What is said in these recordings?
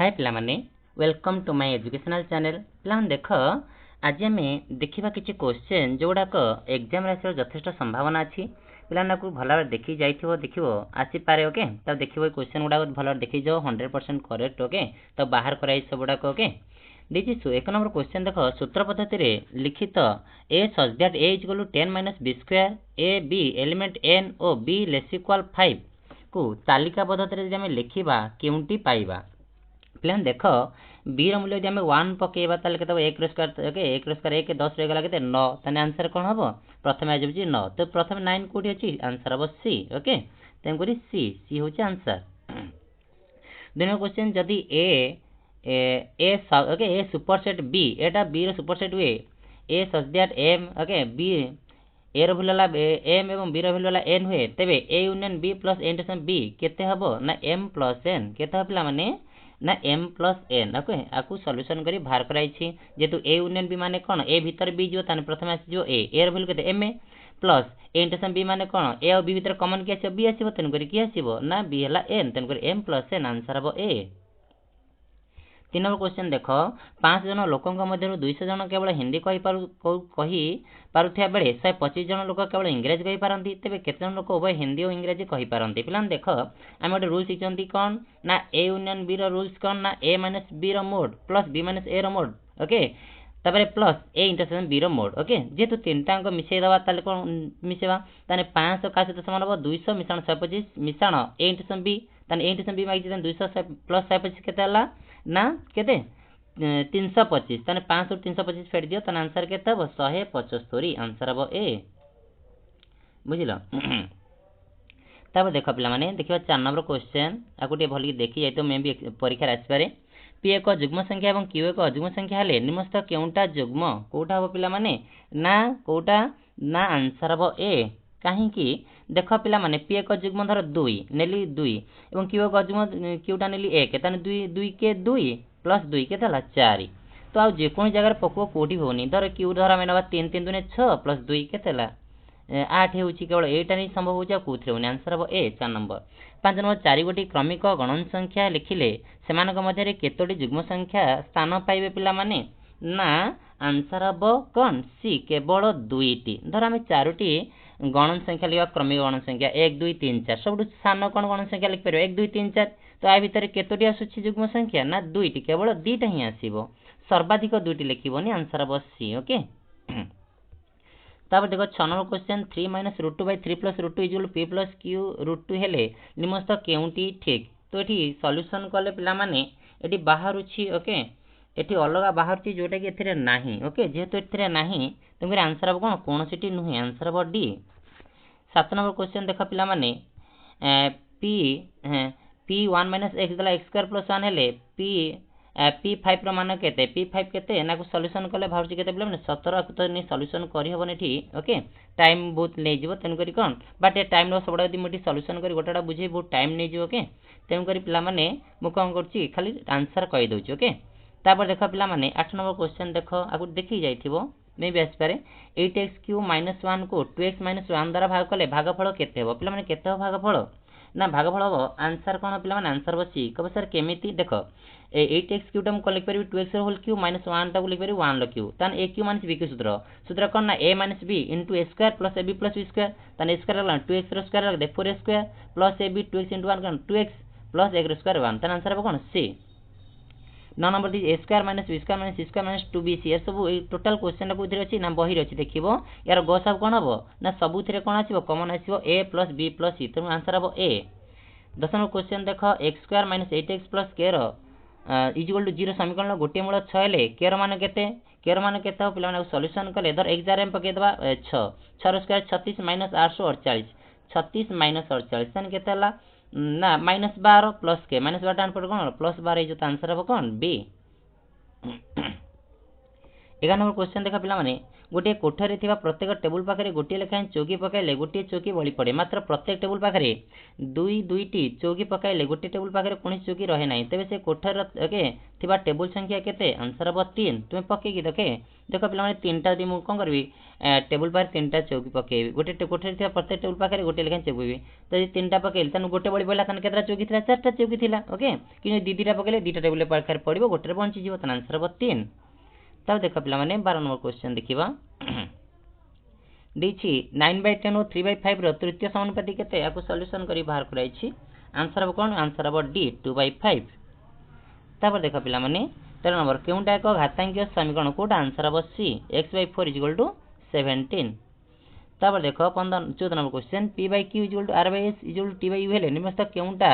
हाय पिला माने welcome to my educational channel पिला देख आज आम देखा किसी क्वेश्चन जोड़ाक एग्जाम आसर यथेष्ट संभावना अच्छी पिला को भल भाव देखी जाइए देख आसीपे ओके तब देख क्वेश्चन गुड़ाक भल देखी जाओ 100% करेक्ट ओके तब बाहर कराई सब गुड़ाक ओके देखिए एक नंबर क्वेश्चन देख सूत्र पद्धति लिखित A such that A is equal to 10 minus B square A B element N और बी लेस इक्वल 5 को तालिका पद्धति लिखा केउंटी पाइबा प्लान देख बी रूल्य जब 1 पकेबा के एक स्क्वायर ओके एक स्क्वायर एक 10 रहीगला के 9 ताने आंसर कौन हम प्रथम आ जाऊँ 9 तो प्रथम 9 कौटी अच्छी आंसर हम सी ओके तेणुक सी सी हूँ आंसर दुई नंबर क्वेश्चन जदि A okay A superset B एटा बी रो सुपरसेट हुए A such that M okay B A रो भैल्यू एम एवं बी रो भैल्यू एन हुए तेरे A union B plus intersection B केते हबो ना एम प्लस एन केते हो पिला माने ना एम प्लस एन ओके आपको सॉल्यूशन करी बाहर कराई जेहेतु ए यूनियन बी माने कौन ए भीतर बी जो ताने प्रथम आसीजो ए रो भैल्यू केते M A plus A intersection B माने कौन ए और बी भीतर कॉमन के आसीबो बी आसीबो तेन करी की आसीबो ना बी हला एन तेन करी एम प्लस एन आंसर हबो ए 3 नंबर क्वेश्चन देख 5 जन लोकों मध्य 200 जन केवल हिंदी कही पारुथिया बेले 125 जन लोक केवल इंग्रेजी कही पारती तेरे केते जन लोक उभय हिंदी और इंग्रेजी कही पारती पिला देख आम गोटे रूल शिखी कौन ना ए यूनियन बी रूल्स कौन ना ए माइनस बी रोड प्लस बी माइनस ए रोड ओके तापर प्लस ए इंटरसेक्शन बी रोड ओके जेहेतु तीनटा मिसेदवा कौन मिसेवा ताने 500 का सहित सामान हम 200 मिश्रण 125 मिश्रण ए इंटरसेक्शन बी ताने ए इंटरसेक्शन बी मांगी 200 प्लस 125 केते ना केते 325 ताने 500 325 फेट दियो ताने आंसर केते हबो 175 आंसर हबो ए बुझिलो तापर देख पिला माने देखिबा 4 नंबर क्वेश्चन आकु टे भली देखि जाय तो मे भी परीक्षा आसी पारे पी एक जुग्म संख्या एवं क्यू एक अजुग्म संख्या हेले निम्नस्थ केउंटा जुग्म कोटा हबो पिला माने ना कोटा ना आंसर हबो ए कहीं देख पिला माने पी एक जुग्म धर 2 नेली 2 एवं क्यू एक जुग्म क्यूटा नेली 1 ताने 2 के 2 प्लस 2 के 4 तो आ जेको जगह पको कोठी होनी धर क्यू धर आम ना 3 3 दुने 6 प्लस 2 के 8 हो केवल एटा नहीं संभव हो कौन होनी आंसर हम ए 4 नंबर 5 नंबर 4 गोटी क्रमिक गणन संख्या लिखिले सेमानक मध्य केतोटी जुग्म संख्या स्थान पाइबे पिला माने ना आंसर हम कौन सी केवल 2टी धर आम 4टी गणन संख्या लिखा क्रमिक गणन संख्या 1 2 3 4 सब स्थान कौन गणन संख्या लिखिपर 1 2 3 4 तो आ भितर केतोटी आसुछि जुग्म संख्या ना 2टी केवल 2टा ही आसीबो सर्वाधिक 2टी लिखिबोनी आंसर हम सी ओके तापर देखो 6 number question 3 minus root 2 by 3 plus root 2 is P plus Q root 2 हेले निम्नस्थ केउंटी ठीक तो ये सॉल्यूशन कले पिला माने एटी बाहरुछि ओके एटी अलग बाहरुछि जोटा कि एथिरे नाही ओके जेहेतु एथिरे नाही तुमरे आंसर अब कोन कोनोसिटी नुहे आंसर अब डी 7 नंबर क्वेश्चन देखा पिला माने पी 1 माइनस एक्स दला एक्स स्क्वायर प्लस 1 हेले P5 मान केते P5 केते ना को सॉल्यूशन कले भाउची केते बोले 17 को तो नि सॉल्यूशन करी होबने ठी ओके टाइम बहुत ले जिवो तेन करी कोन बट ए टाइम रो सबडा यदि मोटी सॉल्यूशन करी गोटाडा बुझे बहुत टाइम नै जिवो ओके तेन करी पिला माने मु कोन करची खाली आंसर कहि दोची ओके तापर देखो पिला माने 8 नंबर क्वेश्चन देखो आगु देखि जाइथिबो मे भी आसी पारे 8x³ - 1 को 2x - 1 द्वारा भाग कले भागफल केते हेबो पिला माने केते हो भागफल ना भागफल हम आंसर कौन पिला माने आंसर बसी कब सर केमिति देख 8x³ टाइम को लिख पारि 2x होल क्यू माइनस 1 टा को लिख पारि 1 लो क्यू तान a क्यू माइनस b के सूत्र कौन ना a minus b into a square plus ab plus b square तान a स्क्वायर लगला 2x रो स्क्वायर लग दे 4a square plus ab 2x * 1 कौन 2x plus a row square 1 तान आंसर हो कौन c 9 number the a square minus b square minus c square minus 2bc ये सब total question को इधर अछि ना बही रे अछि देखिबो यार ग सब कोन हबो ना सबु थिरे कोन आसीबो कॉमन आसीबो a plus b plus c तो आंसर हबो a 10 नंबर क्वेश्चन देख x square minus 8x plus k रो इक्वल टू 0 समीकरण गोटे मूल 6 ले k रो मान केते k रो मान केते हो पिला माने सॉल्यूशन कले इधर x एम पके दबा 6 6 रो स्क्वायर 36 माइनस 848 36 माइनस 48 तन केते हला ना माइनस 12 प्लस k माइनस 12 टान पर कोन प्लस 12 जो आंसर हो कोन b 11 नंबर क्वेश्चन देखा पिला माने गोटे कोठरी थिबा प्रत्येक टेबुल पाखरे गोटे लेखाएं चौकी पकाइले गोटे चौकी बळी पड़े मात्र प्रत्येक टेबुल पाखरे दुई दुईटी चौकी पकाइले गोटे टेबुल पाखरे कोनोसी चौकी रहे नाही तेबे से कोठर ओके थिबा टेबुल संख्या केते आंसर हबो 3 तुमे पकेकी ओके देखो पिला माने तीनटा दि मु कोन करबी टेबुल पाखरे तीनटा चौकी पकेबी गोटे कोठरी थिबा प्रत्येक टेबुल पाखरे गोटे लेखाएं चौकी तो ये तीनटा पकेल तन गोटे बळी पड़ला तन केतरा चौकी थिला चारटा चौकी थिला ओके कि दीदीटा पकेले दीटा टेबुल पाखरे पड़िबो गोटे बंची जीवो तन आंसर हबो 3 तब देख पिला माने 12 नंबर क्वेश्चन देखिबा देछि 9/10 और 3/5 रो तृतीय समानुपाती केते याको सॉल्यूशन करी बाहर कराई छी आंसर हबो कोन आंसर हबो डी 2/5 तब देख पिला माने 13 नंबर केउंटा एक घातांकीय समीकरण कोटा आंसर हबो सी x/4 = 17 तब देख 14 number question p/q = r/s = t/u हेले निमस्त केउंटा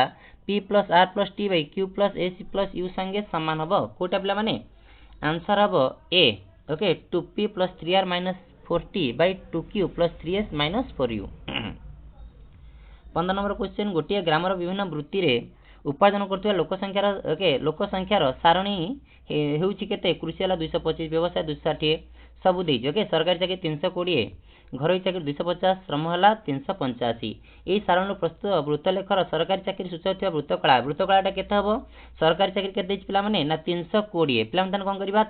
p + r + t/q + ac + u संगे समान हबो कोटा पिला माने आंसर हबो ए okay 2p + 3r - 4t/2q + 3s - 4u 15 number question गोटे ग्रामर विभिन्न वृत्ति रे उपार्जन करथुवा लोक संख्यार सारणी हेउची केते कृषि वाला 225 व्यवसाय 260 सब देइ ओके सरकारी चाकरी 320 घरोई चाकरी 250 श्रम हला 385 एई सारण प्रस्तुत वृत्तलेखर सरकारी चाकरी सूचयथुवा वृत्तकलाटा केते हबो सरकारी चाकरी केते देछि पिला माने ना 320 पिला माने कोन करबा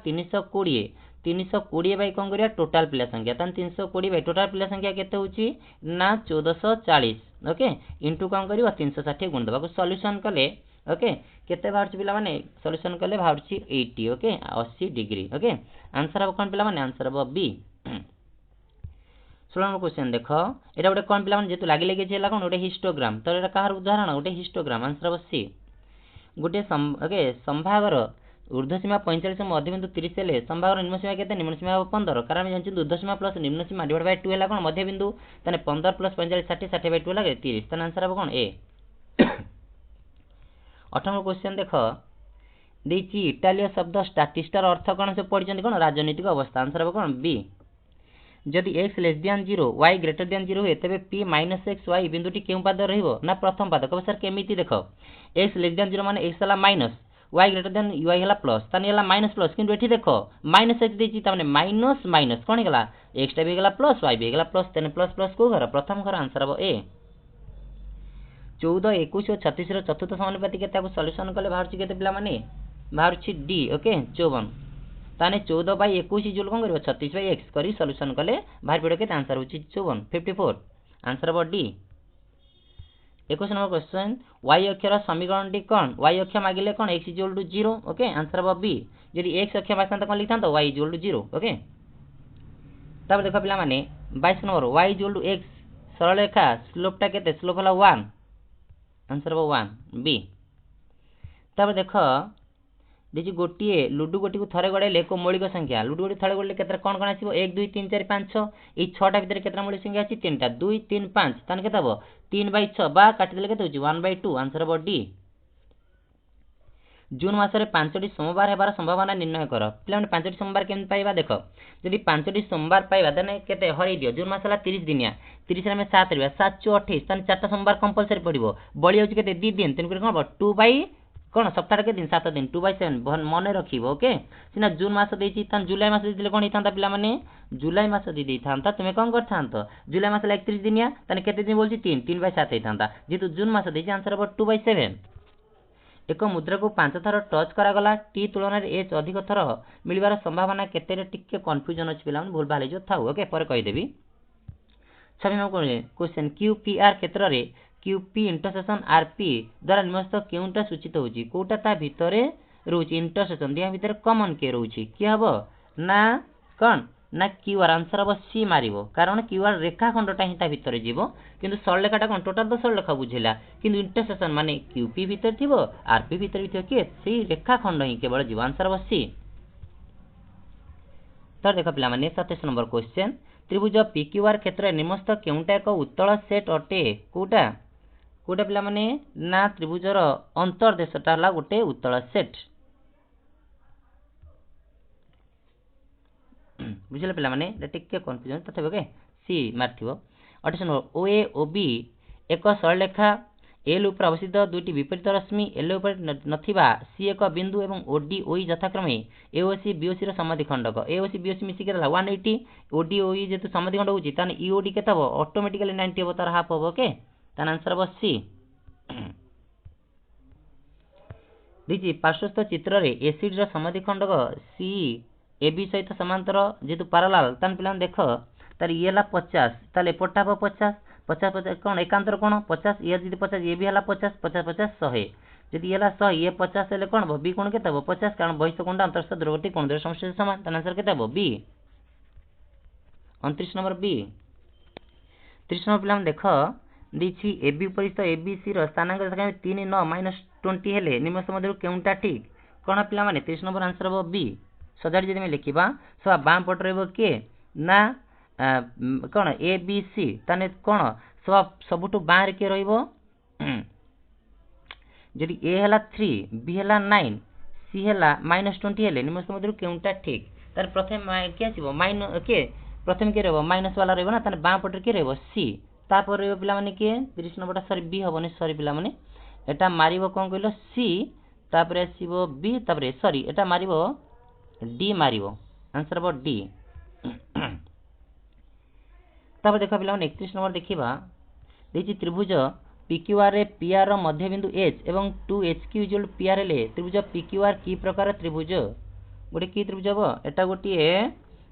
320 बाई कोन करिया टोटल पिला संख्या तन 320 बाई टोटल पिला संख्या केते होची ना 1440 ओके इनटू कोन करियो 360 गुण दबा को सॉल्यूशन कले ओके केते बाहरची पिला माने सॉल्यूशन कले बाहरची 80 ओके 80 डिग्री ओके आंसर अब कोन पिला माने आंसर अब बी 16 नंबर क्वेश्चन देखो एटा गोटे कोन पिला माने जेतु लागि लागि जेला कोन गोटे हिस्टोग्राम तो एटा काहर उदाहरण गोटे हिस्टोग्राम आंसर अब सी गोटे ओके संभागर ऊर्ध्व सीमा 45 मध्यबिंदु 30 हेले संभागर निम्न सीमा केते निम्न सीमा 15 कारण हम जानछु ऊर्ध्व सीमा प्लस निम्न सीमा डिवाइड बाय 2 हेला कोन मध्यबिंदु तने 15 + 45 60 60 बाय 2 हेला 30 तने आंसर अब कोन ए 18 नंबर क्वेश्चन देखो देछि इटालिया शब्द स्टैटिस्टर अर्थ कोन से पढिचंती कोन राजनीतिक अवस्था आंसर अब कोन बी जदि x less than 0 y greater than 0 होय तबे p - x y बिंदुटी केउ पाद रहिबो ना प्रथम पाद कबे सर केमिति देखो x लेस देन 0 माने x हला minus y greater than y हला प्लस तने हला माइनस प्लस किंतु एठी देखो माइनस x देछि त माने माइनस माइनस कोन गेला x टा भी गेला प्लस y भी गेला प्लस तने प्लस प्लस को घर प्रथम घर आंसर हबो ए 14 21 और 36 रो चतुर्थ समानुपाती केते को सॉल्यूशन कले बाहरची केते पिला माने बाहरची डी ओके 54 ताने 14/21 जोल कोन करबो 36/x करी सॉल्यूशन कले बाहर पड़े केते आंसर होची 54 54 आंसर हबो डी 21 नंबर क्वेश्चन y अक्षर समीकरण डी कोन y अक्ष मागिले कोन x = 0 ओके आंसर हबो बी जदि x अक्ष मागतां त कोन लिखतां तो y = 0 ओके तब देखो पिला माने 22 नंबर y = x सरल रेखा स्लोप टा केते स्लोप हला 1 आंसर हबो 1 बी तब देखो देखि गोटिए लुडु गोटी को थरे गड़ाइले को मौलिक संख्या लुडु गोटी थरे गड़ले केतरा कोन कोन आसीबो 1 2 3 4 5 6 ए 6 टा भीतर केतरा मौलिक संख्या अछि 3 टा 2 3 5 तन केते हबो 3/6 बा काटि देले केते होची 1/2 आंसर हबो डी जून मासरे 5टी सोमवार हेबार संभावना निर्णय कर पिला माने 5टी सोमवार केम पाइबा देखो यदि 5टी सोमवार पाइबा तने केते हरै दियो जून मास हला 30 दिनिया 30 रे में 7 रिबा 7 * 28 तने 4टा सोमवार कंपलसरी पडिबो बळी होची केते 2 दिन तने कोन हबो 2 कोन सप्ताह के दिन 7 दिन 2/7 मने रखिबो ओके सिना जून मास देछि तन जुलाई मास दिले कोन हितांता पिला माने जुलाई मास दी देथांता तुमे कोन करथांत जुलाई मास 31 दिनिया तने केते दिन बोलछि 3/7 हितांता जेतु जून मास देछि आंसर हबो 2/7 एक मुद्रा को 5 थर टच करा गला टी तुलना रे एच अधिक थर मिलबार संभावना केते रे टिके कंफ्यूजन अछि पिला भूल भाले जो थाउ ओके पर कहि देबी छबि में कोन क्वेश्चन क्यूपीआर क्षेत्र रे क्यूपी इंटरसेक्शन आरपी द्वारा निम्नस्थ केउंटा सूचित होची कोटा ता भितरे रहउची इंटरसेक्शन दिया भितरे कॉमन के रहउची कि हबो ना कोन ना क्यूआर आंसर हबो सी मारिबो कारण क्यूआर रेखा खंडटा हिता भितरे जीवो किंतु सरलेखाटा कोन टोटल तो सरलेखा बुझिला किंतु इंटरसेक्शन माने क्यूपी भितर थिबो आरपी भितर भी थिबो कि सेही रेखा खंड ही केवल जीव आंसर हबो सी तर देखो पिला माने 27 नंबर क्वेश्चन त्रिभुज पीक्यूआर क्षेत्र निम्नस्थ केउंटा एक उत्तल सेट अटे कोटा कोटा पिला माने ना त्रिभुजर अंतर्देशटा हला गोटे उत्तल सेट बुझिले पिला माने टिके कंफ्यूजन तथबे ओके सी मारथिबो 28 नंबर ओए ओबी एक सरलेखा एल उपर अवस्थित दुईटी विपरीत रश्मि एल उपर नथिबा सी एक बिंदु एवं ओडी ओई यथाक्रमे एओसी बीओसी रो समद्विखंडक एओसी बीओसी मिसी के 180 ओडी ओई जेतु समद्विखंड होची ताने ईओडी केते हबो ऑटोमेटिकली 90 हबो तार हाफ हबो ओके तान आंसर हबो सी दिछि पार्श्वस्थ चित्र रे एसिड रो समद्विखंडक सी एबी सहित समांतर जेतु पैरेलल तान पिलान देखो तार ये हला 50 ताले एपटा हबो 50 50 50 कोन एकांतर कोन 50 ये जदि 50 ये भी हला 50 50 50 100 जदि ये हला 100 ये 50 हेले कोन बी कोन केते हबो 50 कारण बहिष्ठ कोणटा अंतरस्थ ध्रुवटी कोण द्वय समष्टि समान तान आंसर केते हबो बी 29 नंबर बी 30 नंबर पिलान देखो दिछि एबी परिस्थ एबीसी रो स्थानांक जका 3 9 -20 हेले निम्नस्थ मध्यरु केउंटा ठीक कोन पिला माने 30 नंबर आंसर हबो बी सजाडी जदि में लिखिबा सब बाम पट रहबो के ना कोन ए बी सी ताने कोन सब सबुटु बाहर के रहइबो जदि ए हला 3 बी हला 9 सी हला -20 हेले निम्नस्थ मध्यरु केउंटा ठीक तार प्रथम के आसीबो माइनस के प्रथम के रहबो माइनस वाला रहबो ना ताने बाम पट के रहबो सी तापर रहबो पिला माने के 30 नंबरटा सॉरी बी हबोनी सॉरी पिला माने एटा मारिबो कोन कहिलो सी तापर आसीबो बी तापर सॉरी एटा मारिबो डी मारिबो आंसर हबो डी तब देखा पिला 31 नंबर देखिबा देछि त्रिभुज PQR रे PR रो मध्य बिंदु H एवं 2HQ इक्वल PR ले त्रिभुज PQR की प्रकार त्रिभुज गोटे की त्रिभुज हबो एटा गोटी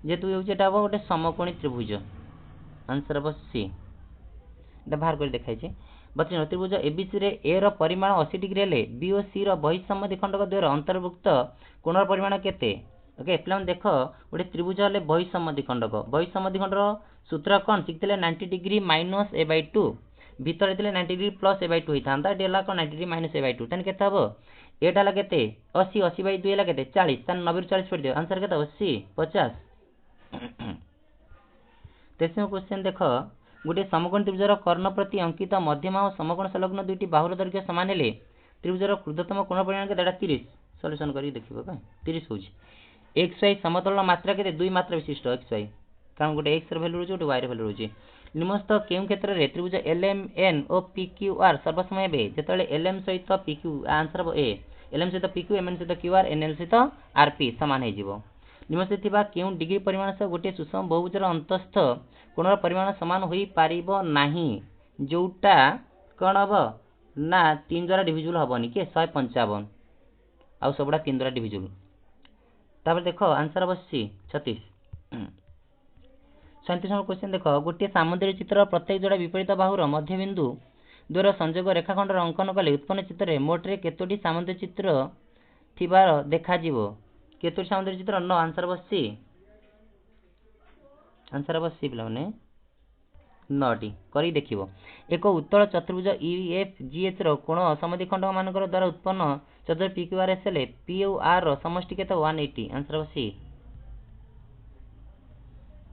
जेतु होउछ एटा हबो गोटे समकोणी त्रिभुज आंसर हबो सी एटा बाहर कर देखाइ छै बच्चे त्रिभुज ABC रे A रो परिमाण 80 डिग्री ले B और C रो बहिसम्मद्विखंडक द्वारा अंतर्भुक्त कोणर परिमाण केते ओके प्लान देखो गोटे त्रिभुज हले बहिसम्मद्विखंड रो सूत्र कोन सिखतले 90 डिग्री माइनस a/2 भीतर दिले 90 डिग्री प्लस a/2 हितांता डेला को 90 डिग्री माइनस a/2 तन केते हबो एटा ला केते 80 80/2 ला केते 40 तन 90 ରୁ 40 पड़ दियो आंसर केते हबो सी 50 तेसम क्वेश्चन देखो गोटे समकोण त्रिभुजर कर्ण प्रति अंकित मध्यमा और समकोण संलग्न दुईटी बाहुर दैर्घ्य समान हेले त्रिभुजर क्षुद्रतम कोण परिमाण केते 30 सॉल्यूशन करी देखिबो का 30 होउछ xy समतल मात्रा केते दुई मात्रा विशिष्ट xy कारण गोटे x र वैल्यू रहउछ गोटे y र वैल्यू रहउछ निम्नस्थ केउ क्षेत्र रे त्रिभुज LMN और PQR सर्वसम हेबे जेतले LM सहित PQ आंसर हबो ए LM सहित PQ MN सहित QR NL सहित RP समान हे जिवो निम्नस्थ थिबा केउ डिग्री परिमाण से गोटे सुषम बहुभुजर अंतस्थ कोणर परिमाण समान होई पारिबो नाही जोटा कोन हबो ना 3 द्वारा डिविजिबल हबोनी के 155 आ सबडा 3 द्वारा डिविजिबल तापर देखो आंसर हबो सी 36 37 नंबर क्वेश्चन देखो गोटे सामुद्रिक चित्र प्रत्येक जोड़ा विपरीत बाहुर मध्य बिंदु द्वारा संयोग रेखाखंडर अंकन कले उत्पन्न चित्र रे मोटरे केतोटी सामुद्रिक चित्र थिबार देखा जिवो केतोटी सामुद्रिक चित्र न आंसर हबो सी आंसर हबो सी बिलाने 9टी करी देखिबो एक उत्तल चतुर्भुज EFGH रो कोण समद्विखंड मानकर द्वारा उत्पन्न चतुर्भुज PQRS ले PUR रो समष्टि केते 180 आंसर हबो सी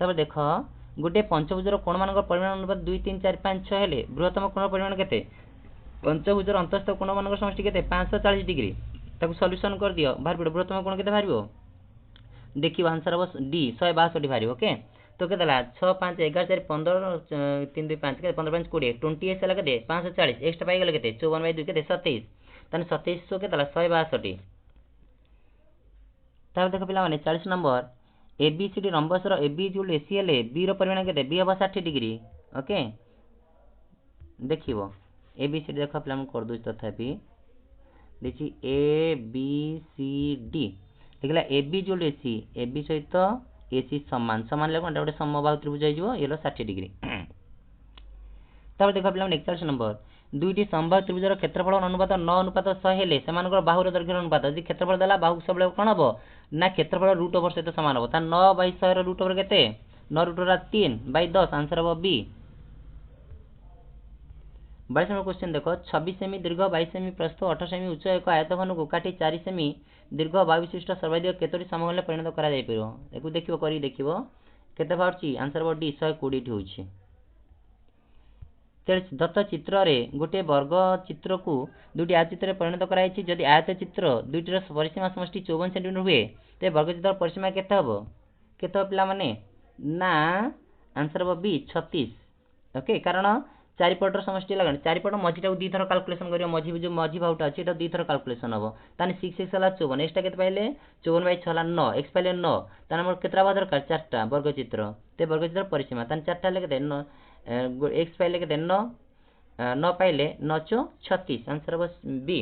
तब देखो गोटे पंचभुजर कोण मानकर परिमाण अनुपात 2 3 4 5 6 हेले बृहत्तम कोण परिमाण केते पंचभुजर अंतस्थ कोण मानकर समष्टि केते 540 डिग्री ताकू सॉल्यूशन कर दियो बाहर पड़ो बृहत्तम कोण केते बाहरिबो देखिबो आंसर हबो डी 162 बाहरिबो ओके तो केते ला 6 5 11 4 15 3 2 5 के 15 5 20 28 ला केते 540 एक्स्ट्रा पाई गेले केते 54/2 केते 27 तने 2700 केते ला 162 तब देखो पिला माने 40 नंबर ABCD रंबस रो AB इक्वल AC हेले B रो परिमाण केते B हबो 60 डिग्री ओके देखिबो ABCD देखो पिला हम कर दोछ तथापि देखि ABCD देखला AB इक्वल AC AB सहित AC समान समान ले कोनटा गोटे समबाहु त्रिभुज हो जिवो येलो 60 डिग्री तब देखो पिला 41 नंबर दुईटी समबाहु त्रिभुजर क्षेत्रफल अनुपात 9 अनुपात 100 हेले समानकर बाहुर दैर्घ्य अनुपात यदि क्षेत्रफल देला बाहु सबले कोन हबो ना क्षेत्रफल रूट ओवर सहित समान हबो ता 9/100 रो रूट ओवर केते 9 रूट ओवर 3/10 आंसर हबो बी 22 नंबर क्वेश्चन देखो 26 सेमी दीर्घ 22 सेमी प्रस्थ 18 सेमी उच्च एक आयतघन को काटी 4 सेमी दीर्घ वायु विशिष्ट सर्वाधिक केतोटी समूह ले परिणत करा जाय परबो एकु देखिबो करी देखिबो केते बाहरची आंसर हबो डी 120 होउची दत्त चित्र रे गोटे वर्ग चित्र को दुटी आयत चित्र परिणत कराइछि जदि आयत चित्र दुटीर परिसीमा समष्टि 54 सेंटीमीटर हुए ते वर्ग चित्र परिसीमा केते हबो केते पिला माने ना आंसर हबो बी 36 ओके कारण चारिपटर समष्टि लागण चारिपट मझीटा दी थर कैलकुलेशन करियो मझी जो मझी भावटा अछि एटा दी थर कैलकुलेशन हबो ताने 6x हला 54 एक्स टा केते पाइले 54 बाय 6 हला 9 x पाइले 9 ताने हमर केतरा बा दरकार चारटा वर्गचित्र ते वर्गचित्र परिसीमा ताने चारटा ले केते 9 x पाइले केते 9 9 पाइले 9 चो 36 आंसर बस बी।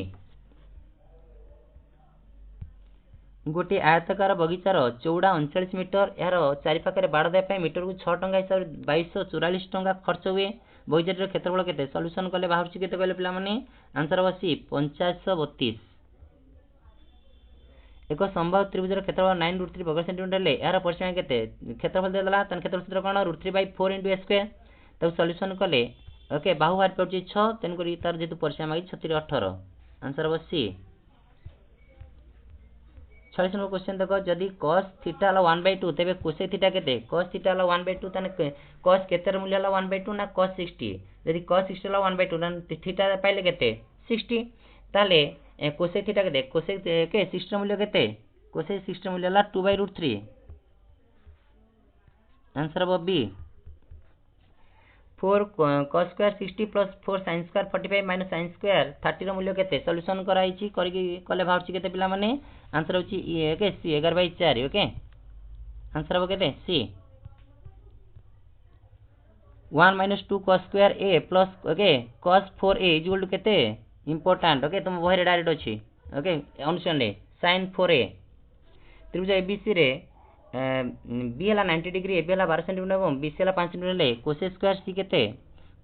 गोटे आयताकार बगीचार चौड़ा 39 मीटर यार चारिपाखे बाड़ देवाई मीटर को 6 टंका हिसाब से 2244 टंका खर्च हुए बगीचार क्षेत्रफल केते सॉल्यूशन कले बाहर केते कहले पिला माने आंसर बसी 5032। एक संभव त्रिभुजर क्षेत्रफल 9√3 वर्ग सेंटीमीटर ले यार परिसीमा केते क्षेत्रफल दे दला तन क्षेत्रफल सूत्र कोन √3/4 * a² तब सॉल्यूशन कले ओके बाहु बाहर पड़छि 6 तन करी तार जेतु परिसीमा मागी 36 18 आंसर बसी। 46 नंबर क्वेश्चन देखो जदि cos थीटा हला 1/2 तेबे cosec थीटा केते cos थीटा हला 1/2 तने cos केते मूल्य हला 1/2 ना cos 60 जदि cos 60 हला 1/2 ना थीटा पाइले केते 60 ताले cosec थीटा केते cosec के 60 मूल्य केते cosec 60 मूल्य हला 2/√3 आंसर हो B. 4 cos square 60 plus 4 sin square 45 minus sin square 30 रो मूल्य केते सॉल्यूशन कराइछि करिकि कले भाउछि केते पिला माने आंसर होछि के सी 11/4 ओके आंसर हो केते C. 1 minus 2 cos square a plus okay cos 4a equal to केते इंपोर्टेंट ओके तुम बहरे डायरेक्ट अछि ओके अनुसन ले sin 4a त्रिभुज एबीसी रे बी हला 90 डिग्री ए बी हला 12 सेंटीमीटर एवं बी सी हला 5 सेंटीमीटर ले कोसेक स्क्वायर सी केते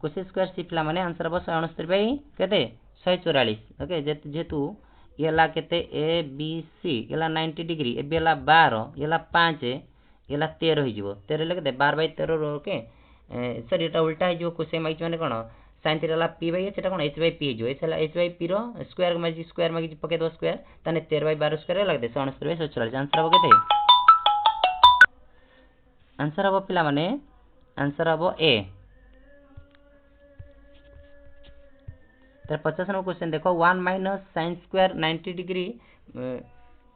कोसेक स्क्वायर सी पिला माने आंसर बस 69 बाई केते 144 ओके जेतु ये हला केते ए बी सी हला 90 डिग्री ए बी हला 12 हला 5 हला 13 हो जिवो 13 ले केते 12/13 ओके सॉरी एटा उल्टा हो जिवो कोसेक माइच माने कोन sin थीटा हला p बाई सेटा कोन h बाई p हो जिवो एला h बाई p रो स्क्वायर मागी पके दो स्क्वायर तने 13/12 स्क्वायर लागदे 69/144 आंसर हो केते आंसर हबो पिला माने आंसर हबो ए। तर 50 नंबर क्वेश्चन देखो 1 minus sin square 90 degree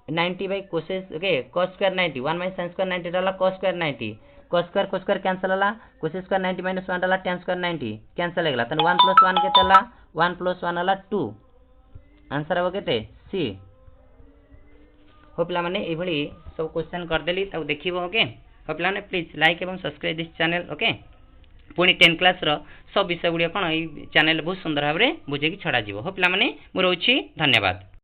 90 bye cosec okay cos square 90 1 minus sin square 90 डाला cos square 90 cos square cancel हला कोसेक स्क्वायर 90 माइनस 1 डाला tan स्क्वायर 90 कैंसिल हेगला तने 1 + 1 केते हला 1 + 1 हला 2 आंसर हबो केते सी। हो पिला माने ए भली सब क्वेश्चन कर देली त देखिबो ओके हो पिला माने प्लीज लाइक एवं सब्सक्राइब दिस चैनल ओके पुणी 10 क्लास रो सब विषय गुडिया कोन ए चैनल बहुत सुंदर भाबरे बुझे कि छडा जीवो हो पिला माने मु रहउछि धन्यवाद।